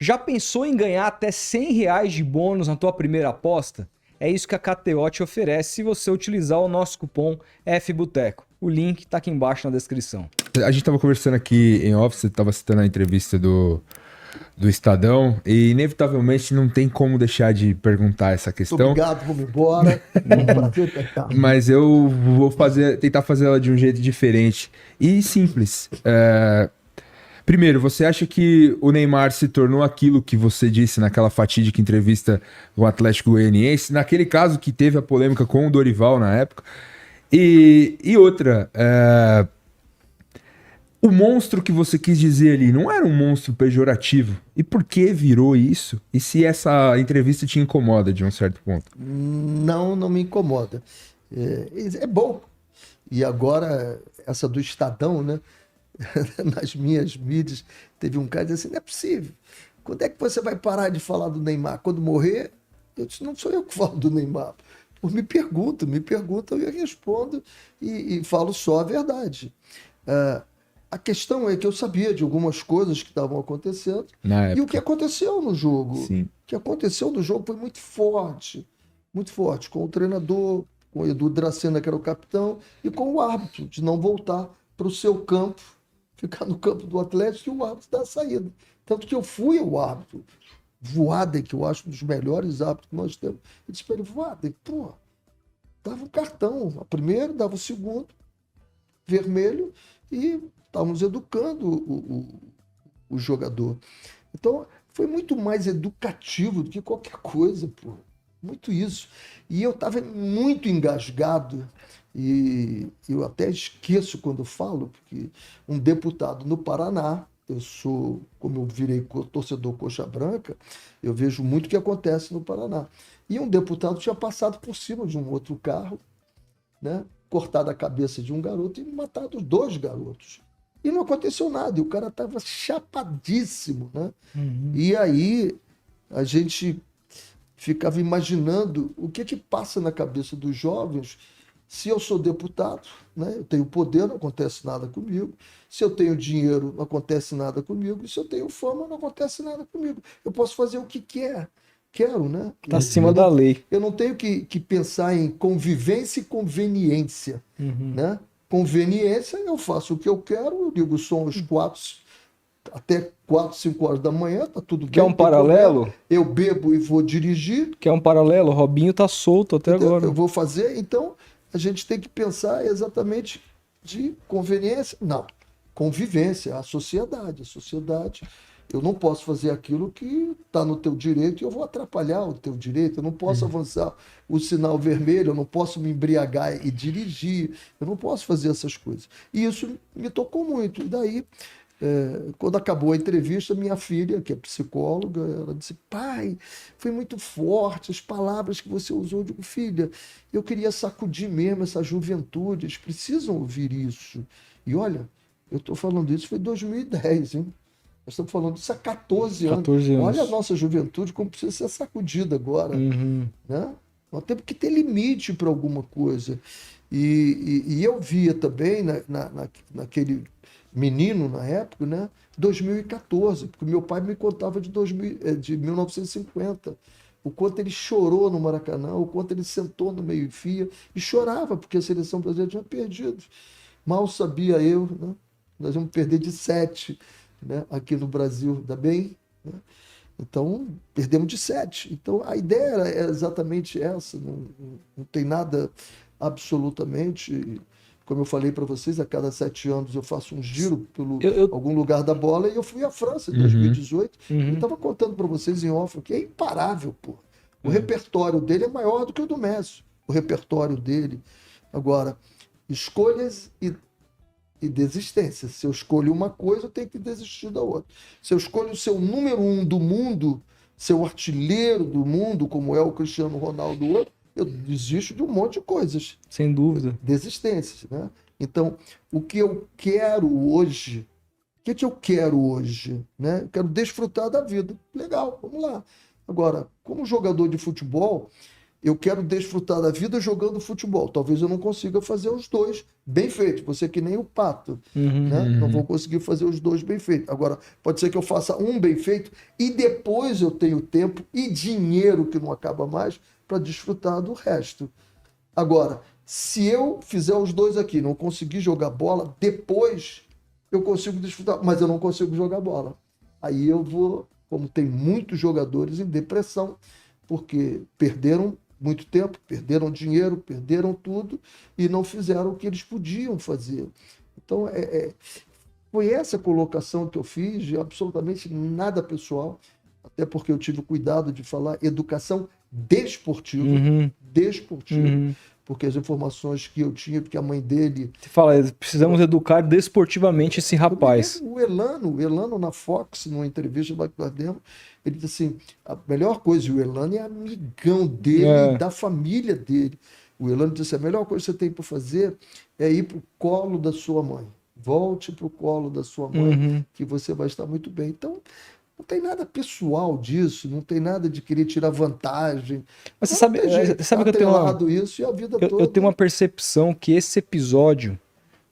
Já pensou em ganhar até R$ 100 de bônus na tua primeira aposta? É isso que a KTO te oferece se você utilizar o nosso cupom FBUTECO. O link tá aqui embaixo na descrição. A gente tava conversando aqui em off, você tava citando a entrevista do Estadão, e inevitavelmente não tem como deixar de perguntar essa Muito questão, obrigado, vamos embora. É um prazer estar cá. mas eu vou tentar fazer ela de um jeito diferente e simples. Primeiro, você acha que o Neymar se tornou aquilo que você disse naquela fatídica entrevista com o Atlético Goianiense, naquele caso que teve a polêmica com o Dorival na época? E outra, o monstro que você quis dizer ali não era um monstro pejorativo? E por que virou isso? E se essa entrevista te incomoda de um certo ponto? Não, não me incomoda. É bom. E agora, essa do Estadão, né? Nas minhas mídias, teve um cara que disse assim, não é possível. Quando é que você vai parar de falar do Neymar? Quando morrer? Eu disse, não sou eu que falo do Neymar. Pô, me perguntam e eu respondo e falo só a verdade. A questão é que eu sabia de algumas coisas que estavam acontecendo Na e o que época. aconteceu no jogo. Sim. O que aconteceu no jogo foi muito forte, com o treinador, com o Edu Dracena, que era o capitão, e com o árbitro, de não voltar para o seu campo, ficar no campo do Atlético e o árbitro dar a saída. Tanto que eu fui ao árbitro, Voaden, que eu acho um dos melhores árbitros que nós temos. Eu disse para ele, Voaden, pô, dava um cartão, a primeiro, dava o segundo, vermelho, e estávamos educando o jogador. Então, foi muito mais educativo do que qualquer coisa, pô. Muito isso. E eu estava muito engasgado, e eu até esqueço quando falo, porque um deputado no Paraná, eu sou, como eu virei torcedor coxa branca, eu vejo muito o que acontece no Paraná. E um deputado tinha passado por cima de um outro carro, né? Cortado a cabeça de um garoto e matado 2 garotos. E não aconteceu nada, e o cara estava chapadíssimo, né? E aí a gente ficava imaginando o que passa na cabeça dos jovens se eu sou deputado, né? Eu tenho poder, não acontece nada comigo. Se eu tenho dinheiro, não acontece nada comigo. E se eu tenho fama, não acontece nada comigo. Eu posso fazer o que quero, né? Tá acima da lei. Eu não tenho que pensar em convivência e conveniência, né? Conveniência, eu faço o que eu quero, eu ligo o som às 4, 5 horas da manhã, tá tudo bem. Quer um não tem paralelo? problema. Eu bebo e vou dirigir, Quer um paralelo? Robinho tá solto até entendeu? agora. Eu vou fazer, então a gente tem que pensar exatamente de conveniência. Não, convivência, a sociedade. A sociedade, eu não posso fazer aquilo que está no teu direito e eu vou atrapalhar o teu direito. Eu não posso avançar o sinal vermelho, eu não posso me embriagar e dirigir, eu não posso fazer essas coisas. E isso me tocou muito. E daí, quando acabou a entrevista, minha filha, que é psicóloga, ela disse, pai, foi muito forte as palavras que você usou. Eu digo, filha, eu queria sacudir mesmo essa juventude, eles precisam ouvir isso. E olha, eu estou falando isso, foi 2010, hein? Nós estamos falando disso há 14 anos. 14 anos. Olha a nossa juventude como precisa ser sacudida agora, né? Nós temos que ter limite para alguma coisa. E eu via também naquele menino na época, né? 2014, porque meu pai me contava de 1950. O quanto ele chorou no Maracanã, o quanto ele sentou no meio-fio e chorava porque a seleção brasileira tinha perdido. Mal sabia eu, né? Nós vamos perder de 7, né? Aqui no Brasil, ainda bem, né? Então, perdemos de 7. Então, a ideia é exatamente essa, não tem nada absolutamente. Como eu falei para vocês, a cada 7 anos eu faço um giro pelo algum lugar da bola e eu fui à França em 2018 e estava contando para vocês em off que é imparável, pô. O repertório dele é maior do que o do Messi. O repertório dele. Agora, escolhas e desistência. Se eu escolho uma coisa, eu tenho que desistir da outra. Se eu escolho o seu número 1 do mundo, seu artilheiro do mundo, como é o Cristiano Ronaldo, eu desisto de um monte de coisas. Sem dúvida. Desistências, né? Então, o que eu quero hoje, eu quero hoje? Né? Eu quero desfrutar da vida. Legal, vamos lá. Agora, como jogador de futebol, eu quero desfrutar da vida jogando futebol. Talvez eu não consiga fazer os dois bem feitos. Você que nem o Pato, né? Não vou conseguir fazer os dois bem feitos. Agora, pode ser que eu faça um bem feito e depois eu tenho tempo e dinheiro, que não acaba mais, para desfrutar do resto. Agora, se eu fizer os dois aqui, não conseguir jogar bola, depois eu consigo desfrutar, mas eu não consigo jogar bola. Aí eu vou, como tem muitos jogadores em depressão, porque perderam muito tempo, perderam dinheiro, perderam tudo e não fizeram o que eles podiam fazer. Então, foi essa colocação que eu fiz, de absolutamente nada pessoal, até porque eu tive o cuidado de falar educação desportiva, porque as informações que eu tinha, porque a mãe dele... Você fala, precisamos educar desportivamente esse rapaz. O Elano na Fox, numa entrevista lá que nós demos, ele disse assim, a melhor coisa, e o Elano é amigão dele, da família dele. O Elano disse, a melhor coisa que você tem para fazer é ir para o colo da sua mãe. Volte para o colo da sua mãe, que você vai estar muito bem. Então, não tem nada pessoal disso, não tem nada de querer tirar vantagem. Mas você sabe que eu tenho isso e a vida toda. Eu tenho uma percepção que esse episódio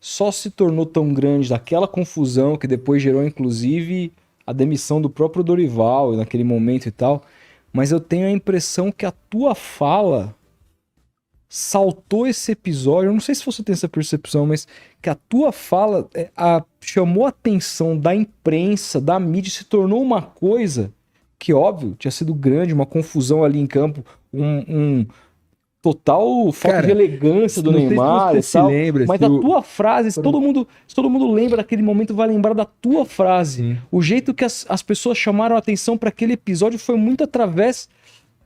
só se tornou tão grande daquela confusão que depois gerou, inclusive, a demissão do próprio Dorival naquele momento e tal. Mas eu tenho a impressão que a tua fala saltou esse episódio. Eu não sei se você tem essa percepção, mas que a tua fala chamou a atenção da imprensa, da mídia, se tornou uma coisa que, óbvio, tinha sido grande, uma confusão ali em campo, um total falta de elegância do Neymar e tal. Mas a tua frase, se todo mundo lembra daquele momento, vai lembrar da tua frase. Sim. O jeito que as pessoas chamaram a atenção para aquele episódio foi muito através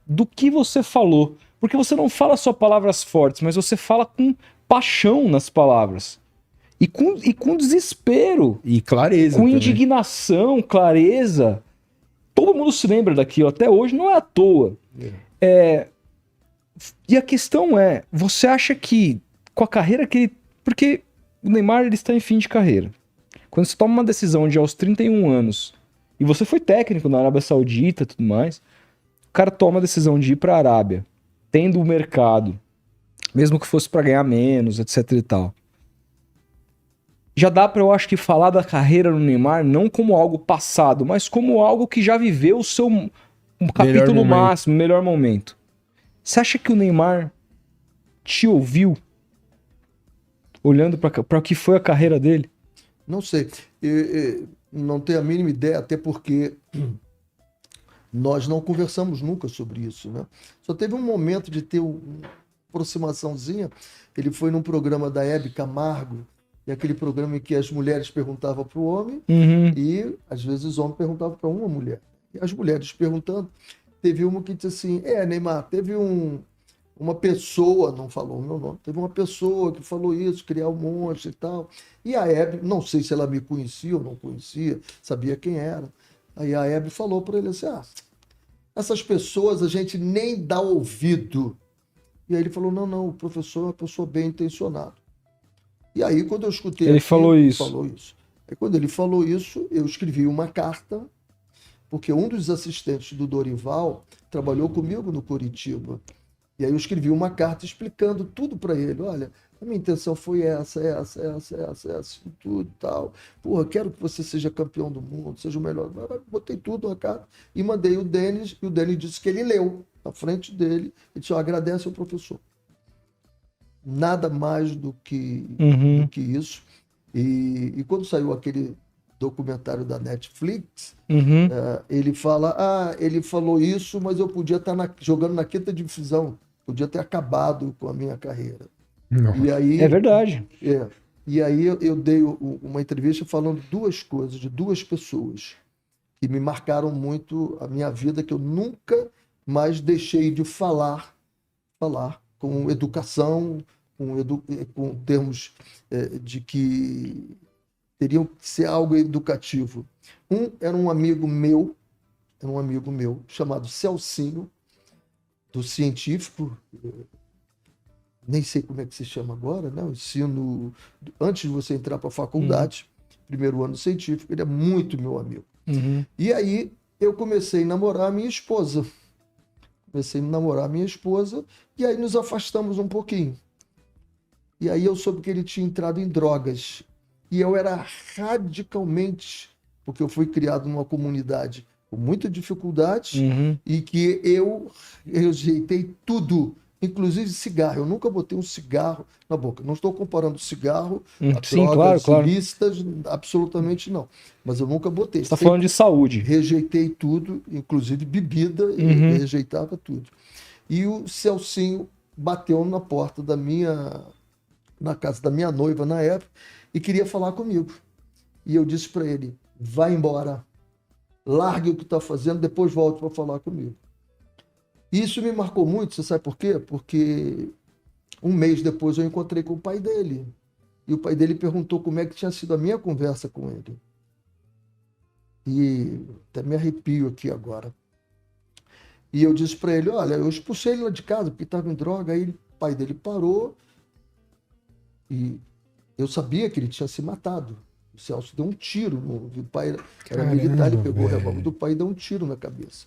do que você falou. Porque você não fala só palavras fortes, mas você fala com paixão nas palavras. E com desespero. E clareza. Com também. indignação, clareza. Todo mundo se lembra daquilo. Até hoje não é à toa. E a questão é, você acha que com a carreira que ele... Porque o Neymar ele está em fim de carreira. Quando você toma uma decisão de aos 31 anos, e você foi técnico na Arábia Saudita e tudo mais, o cara toma a decisão de ir para a Arábia, tendo o mercado, mesmo que fosse para ganhar menos, etc e tal. Já dá para, eu acho que, falar da carreira do Neymar não como algo passado, mas como algo que já viveu o seu capítulo máximo, melhor momento. Você acha que o Neymar te ouviu olhando para o que foi a carreira dele? Não sei. Eu não tenho a mínima ideia, até porque nós não conversamos nunca sobre isso, né? Só teve um momento de ter uma aproximaçãozinha. Ele foi num programa da Hebe Camargo, e aquele programa em que as mulheres perguntavam para o homem e às vezes os homens perguntavam para uma mulher. E as mulheres perguntando, teve uma que disse assim, Neymar, teve uma pessoa, não falou o meu nome, teve uma pessoa que falou isso, criar um monstro e tal. E a Hebe, não sei se ela me conhecia ou não conhecia, sabia quem era. Aí a Hebe falou para ele assim, essas pessoas a gente nem dá ouvido. E aí ele falou, não, o professor é uma pessoa bem intencionada. E aí quando eu escutei ele falou isso. Aí quando ele falou isso, eu escrevi uma carta, porque um dos assistentes do Dorival trabalhou comigo no Coritiba. E aí eu escrevi uma carta explicando tudo para ele. Olha, a minha intenção foi essa, tudo e tal. Porra, quero que você seja campeão do mundo, seja o melhor. Botei tudo na carta e mandei o Denis, e o Denis disse que ele leu na frente dele e disse, agradece ao professor. Nada mais do que isso. E quando saiu aquele documentário da Netflix, ele fala, ele falou isso, mas eu podia estar jogando na quinta divisão, podia ter acabado com a minha carreira. E aí, é verdade. E aí eu dei uma entrevista falando duas coisas, de duas pessoas que me marcaram muito a minha vida, que eu nunca mais deixei de falar com educação, com termos de que teriam que ser algo educativo. Era um amigo meu, chamado Celcinho, do científico, nem sei como é que se chama agora, né? O ensino, antes de você entrar para a faculdade, primeiro ano científico, ele é muito meu amigo. E aí eu comecei a namorar a minha esposa. comecei a namorar minha esposa, e aí nos afastamos um pouquinho. E aí eu soube que ele tinha entrado em drogas. E eu era radicalmente, porque eu fui criado numa comunidade com muita dificuldade, Uhum. e que eu rejeitei tudo, inclusive cigarro. Eu nunca botei um cigarro na boca. Não estou comparando cigarro a Sim, drogas claro. ilícitas, absolutamente não. Mas eu nunca botei. Você tá falando de saúde. Rejeitei tudo, inclusive bebida, e Uhum. rejeitava tudo. E o Celcinho bateu na porta na casa da minha noiva na época, e queria falar comigo. E eu disse para ele: vai embora, largue o que está fazendo, depois volte para falar comigo. E isso me marcou muito, você sabe por quê? Porque um mês depois eu encontrei com o pai dele. E o pai dele perguntou como é que tinha sido a minha conversa com ele. E até me arrepio aqui agora. E eu disse para ele: olha, eu expulsei ele lá de casa porque estava em droga. Aí o pai dele parou e eu sabia que ele tinha se matado. O Celso deu um tiro. O pai era militar, ele pegou o revólver do pai e deu um tiro na cabeça.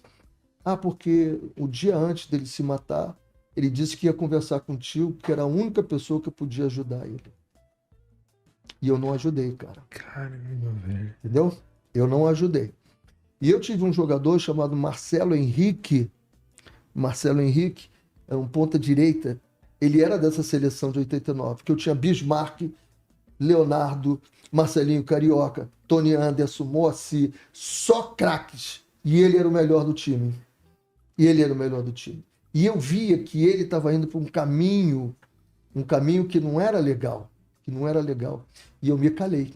Ah, porque o dia antes dele se matar, ele disse que ia conversar contigo, que era a única pessoa que podia ajudar ele. E eu não ajudei, cara. Caramba, velho. Entendeu? Eu não ajudei. E eu tive um jogador chamado Marcelo Henrique. Marcelo Henrique é um ponta-direita. Ele era dessa seleção de 89, que eu tinha Bismarck, Leonardo, Marcelinho Carioca, Tony Anderson, Moacir, só craques. E ele era o melhor do time. E eu via que ele estava indo para um caminho que não era legal. E eu me calei.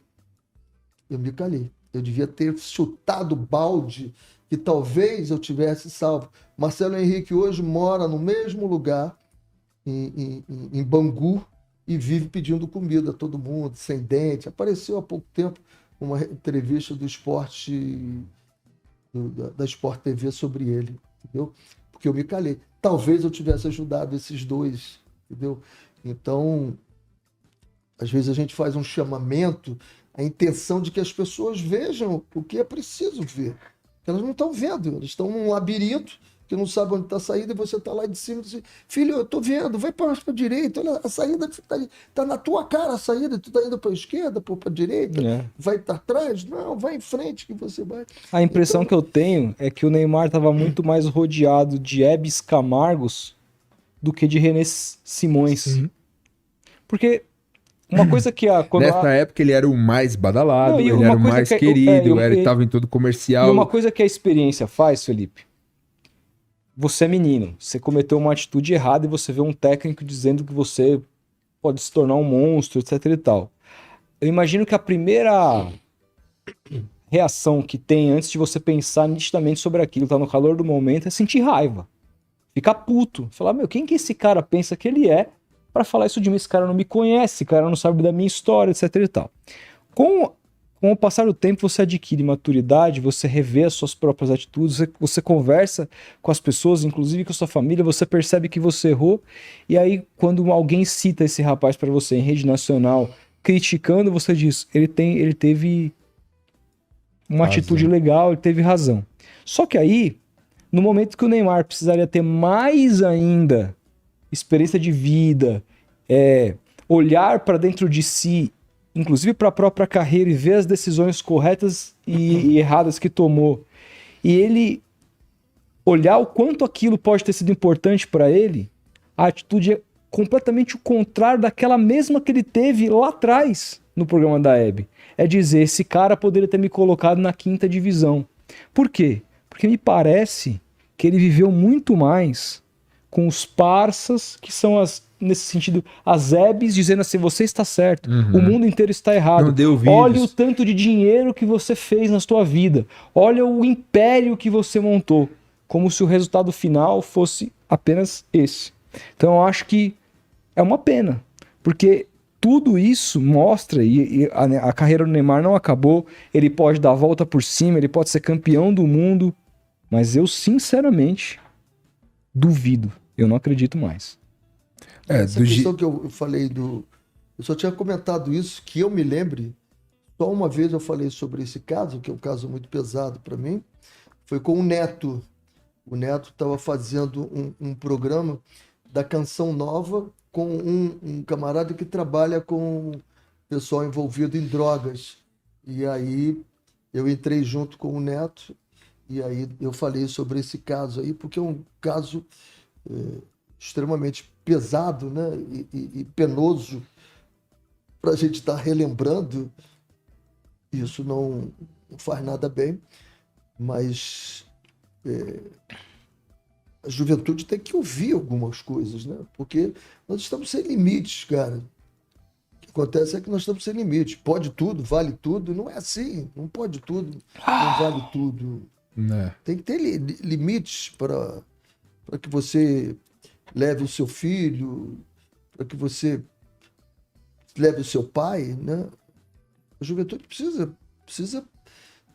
Eu devia ter chutado balde, que talvez eu tivesse salvo. Marcelo Henrique hoje mora no mesmo lugar, em Bangu, e vive pedindo comida a todo mundo, sem dente. Apareceu há pouco tempo uma entrevista do Esporte, da Sport TV sobre ele, entendeu? Porque eu me calei. Talvez eu tivesse ajudado esses dois, entendeu? Então, às vezes a gente faz um chamamento, a intenção de que as pessoas vejam o que é preciso ver. Elas não estão vendo, elas estão num labirinto que não sabe onde está a saída, e você está lá de cima e diz: filho, eu estou vendo, vai para a direita, olha, a saída está na tua cara, a saída, tu está indo para a esquerda, para a direita, vai para trás, não, vai em frente que você vai. A impressão que eu tenho é que o Neymar estava muito mais rodeado de Hebes Camargos do que de René Simões. Sim. Porque uma coisa que Nessa época ele era o mais badalado, Não, e ele uma era o coisa mais que é- querido, ele e- estava em todo E comercial. uma coisa que a experiência faz, Felipe, você é menino, você cometeu uma atitude errada e você vê um técnico dizendo que você pode se tornar um monstro, etc e tal. Eu imagino que a primeira reação que tem antes de você pensar nitidamente sobre aquilo, tá no calor do momento, é sentir raiva. Ficar puto. Falar: meu, quem que esse cara pensa que ele é pra falar isso de mim? Esse cara não me conhece, esse cara não sabe da minha história, etc e tal. Com o passar do tempo, você adquire maturidade, você revê as suas próprias atitudes, você conversa com as pessoas, inclusive com a sua família, você percebe que você errou, e aí quando alguém cita esse rapaz para você em rede nacional, criticando, você diz: ele teve uma Razão. atitude legal, ele teve razão. Só que aí, no momento que o Neymar precisaria ter mais ainda experiência de vida, olhar para dentro de si, inclusive para a própria carreira, e ver as decisões corretas e erradas que tomou, e ele olhar o quanto aquilo pode ter sido importante para ele, a atitude é completamente o contrário daquela mesma que ele teve lá atrás no programa da Hebe. É dizer: esse cara poderia ter me colocado na 5ª divisão. Por quê? Porque me parece que ele viveu muito mais com os parças, que são nesse sentido, as Hebes, dizendo assim: você está certo, o mundo inteiro está errado. Não deu ouvidos. Olha o tanto de dinheiro que você fez na sua vida. Olha o império que você montou. Como se o resultado final fosse apenas esse. Então eu acho que é uma pena, porque tudo isso mostra, e a carreira do Neymar não acabou, ele pode dar a volta por cima, ele pode ser campeão do mundo, mas eu sinceramente duvido, eu não acredito mais. Essa questão que eu falei eu só tinha comentado isso, que eu me lembre, só uma vez eu falei sobre esse caso, que é um caso muito pesado para mim, foi com o Neto. O Neto estava fazendo um programa da Canção Nova com um camarada que trabalha com pessoal envolvido em drogas. E aí eu entrei junto com o Neto e aí eu falei sobre esse caso aí, porque é um caso extremamente pesado, né? E penoso para a gente estar relembrando. Isso não faz nada bem, mas a juventude tem que ouvir algumas coisas, né? Porque nós estamos sem limites, cara. O que acontece é que nós estamos sem limites. Pode tudo, vale tudo. Não é assim. Não pode tudo, não vale tudo. Né? Tem que ter limites para que você leve o seu filho, para que você leve o seu pai, né? A juventude precisa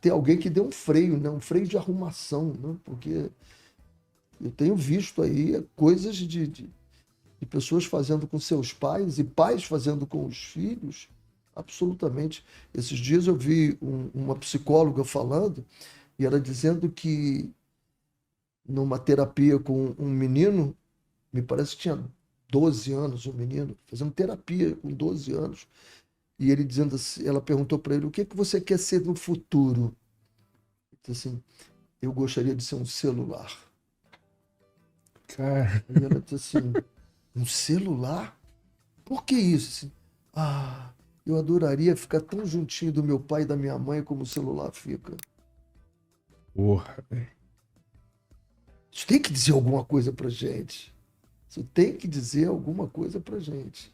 ter alguém que dê um freio, né? Um freio de arrumação, né? Porque eu tenho visto aí coisas de pessoas fazendo com seus pais e pais fazendo com os filhos, absolutamente. Esses dias eu vi uma psicóloga falando e ela dizendo que numa terapia com um menino, me parece que tinha 12 anos, um menino, fazendo terapia com 12 anos, e ele dizendo assim, ela perguntou para ele, o que que você quer ser no futuro? Ele disse assim, eu gostaria de ser um celular. Cara, E ela disse assim, um celular? Por que isso? Assim, eu adoraria ficar tão juntinho do meu pai e da minha mãe como o celular fica. porra, velho. Isso tem que dizer alguma coisa pra gente. Isso tem que dizer alguma coisa pra gente.